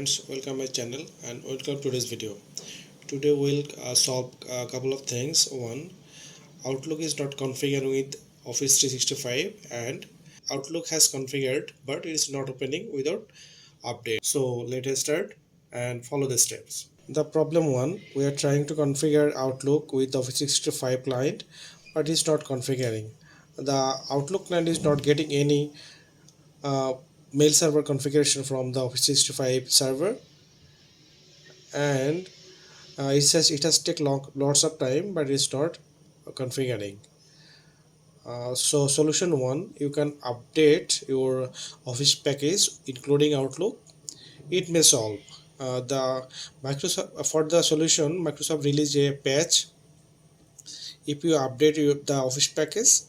friends, welcome my channel and welcome to today's video. Today we'll solve a couple of things. One, Outlook is not configured with Office 365 and Outlook has configured but it is not opening without update. So let us start and follow the steps. The problem one, we are trying to configure Outlook with Office 365 client but it's not configuring. The Outlook client is not getting any uh, mail server configuration from the Office 365 server, and it says it has take lots of time but it's not configuring. So solution one, you can update your Office package including Outlook. It may solve. The Microsoft For the solution, Microsoft released a patch. If you update the Office package,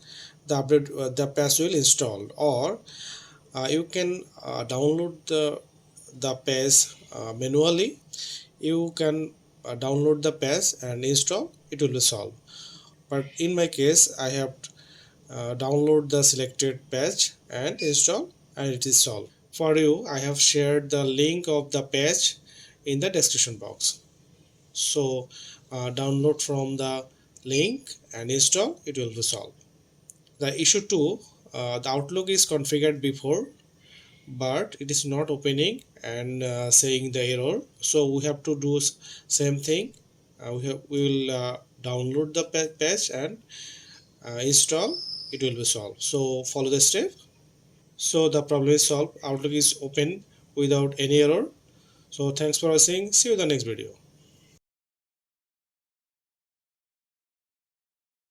the patch will install, or you can download the patch manually. You can download the patch and install. It will be solved. But in my case, I have download the selected patch and install, and it is solved. For you, I have shared the link of the patch in the description box. So download from the link and install. It will be solved. The issue 2, the Outlook is configured before but it is not opening and saying the error. So we have to do same thing. We will download the patch and install. It will be solved. So follow the step. So the problem is solved. Outlook is open without any error. So thanks for watching. See you in the next video.